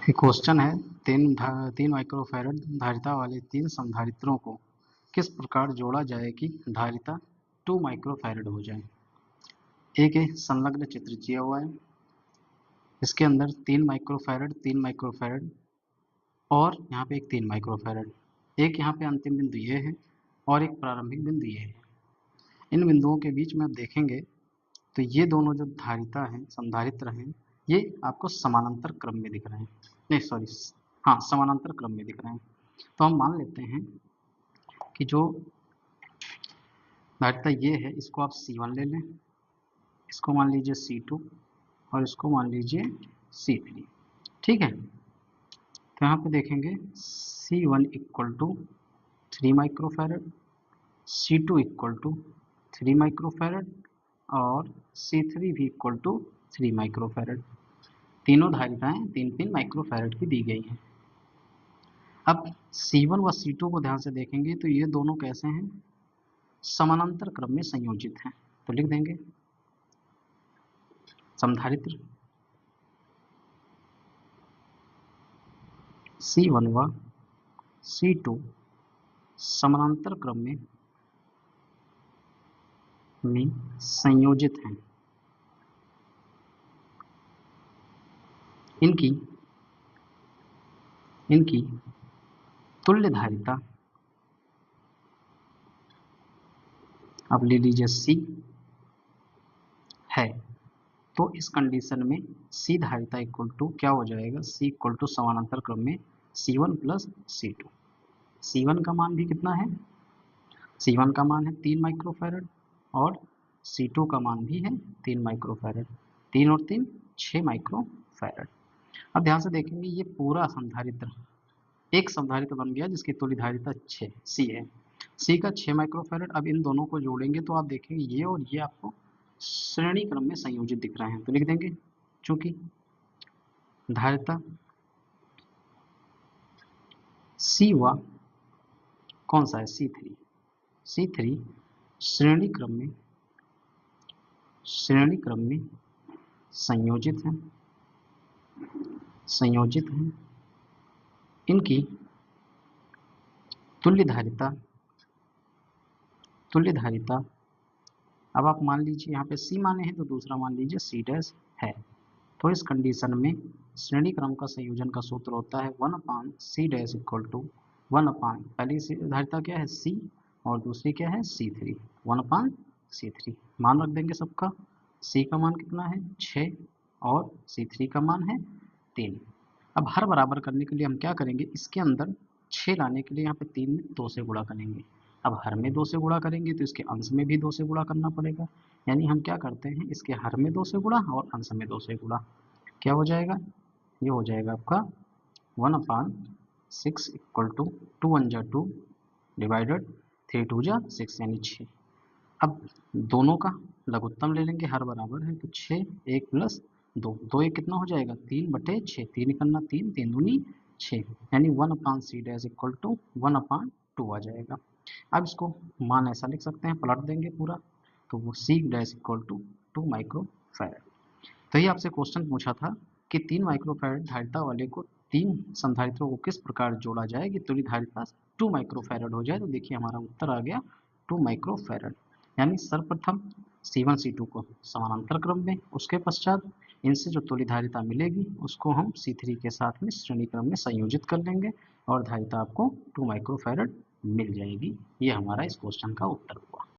एक क्वेश्चन है, तीन माइक्रोफैरड धारिता वाले तीन संधारित्रों को किस प्रकार जोड़ा जाए कि धारिता 2 माइक्रोफैरड हो जाए। एक संलग्न चित्र दिया हुआ है, इसके अंदर 3 माइक्रोफैरड और यहाँ पे एक 3 माइक्रोफैरड, एक यहाँ पे अंतिम बिंदु ये है और एक प्रारंभिक बिंदु ये है। इन बिंदुओं के बीच में आप देखेंगे तो ये दोनों जो धारिता हैं, संधारित्र हैं, ये आपको समानांतर क्रम में दिख रहे हैं। नहीं सॉरी, हाँ समानांतर क्रम में दिख रहे हैं। तो हम मान लेते हैं कि जो धारिता ये है इसको आप C1 ले लें, इसको मान लीजिए C2 और इसको मान लीजिए C3। ठीक है, तो यहाँ पे देखेंगे C1 equal to 3 microfarad, C2 equal to 3 microfarad और C3 भी इक्वल टू 3 माइक्रोफैरड। तीनों धारिताएं 3-3 माइक्रोफैरड की दी गई हैं। अब C1 व C2 को ध्यान से देखेंगे तो ये दोनों कैसे हैं, समानांतर क्रम में संयोजित हैं। तो लिख देंगे संधारित्र C1 व C2 समानांतर क्रम में संयोजित हैं। इनकी तुल्य धारिता अब ले लीजिए C है, तो इस कंडीशन में C धारिता इक्वल टू क्या हो जाएगा, C इक्वल टू समानांतर क्रम में C1 प्लस C2। C1 का मान भी कितना है, C1 का मान है 3 माइक्रोफैरड और C2 का मान भी है 3 माइक्रोफैरड। 3 और 3 6 माइक्रोफैरड। अब ध्यान से देखेंगे ये पूरा संधारित्र एक संधारित्र बन गया जिसकी तुल्य धारिता 6 C है। C का 6 माइक्रोफैरड। अब इन दोनों को जोड़ेंगे तो आप देखेंगे ये और ये आपको श्रेणी क्रम में संयोजित दिख रहे हैं। तो लिख देंगे चूंकि धारिता C व कौन सा है C3 श्रेणी क्रम में संयोजित हैं। इनकी तुल्य धारिता अब आप मान लीजिए यहाँ पे C माने हैं तो दूसरा मान लीजिए C डैश है। तो इस कंडीशन में श्रेणी क्रम का संयोजन का सूत्र होता है 1/C डैश इक्वल टू 1/, पहली धारिता क्या है C और दूसरी क्या है C3, 1/C3। मान रख देंगे सबका। C का मान कितना है 6 और C3 का मान है 3। अब हर बराबर करने के लिए हम क्या करेंगे, इसके अंदर 6 लाने के लिए यहाँ पे 3 में 2 से गुणा करेंगे। अब हर में 2 से गुणा करेंगे तो इसके अंश में भी 2 से गुणा करना पड़ेगा। यानी हम क्या करते हैं, इसके हर में 2 से गुणा और अंश में 2 से गुणा। क्या हो जाएगा, ये हो जाएगा आपका 1/6 इक्वल टू 2 1 जा 2 डिवाइडेड 3 2 जा 6 यानी 6। अब दोनों का लघुत्तम ले लेंगे, हर बराबर है तो 6 1 प्लस 2 2 1 कितना हो जाएगा 3/6, 3 करना 3 3 दूनी 6 यानी 1/C डैश इक्वल टू 1/2 आ जाएगा। अब इसको मान ऐसा लिख सकते हैं, पलट देंगे पूरा तो वो C dash equal to 2 microfarad. तो ये आपसे क्वेश्चन पूछा था कि 3 माइक्रोफैरड धारिता वाले को 3 संधारित्रों को किस प्रकार जोड़ा जाए कि तुल्य धारिता 2 माइक्रोफैरड हो जाए। तो देखिए हमारा उत्तर आ गया 2 माइक्रोफैरड। यानी सर्वप्रथम C1 C2 को समानांतर क्रम में, उसके पश्चात इनसे जो तुल्य धारिता मिलेगी उसको हम C3 के साथ में श्रेणी क्रम में संयोजित कर लेंगे और धारिता आपको 2 माइक्रोफैरड मिल जाएगी। ये हमारा इस क्वेश्चन का उत्तर हुआ।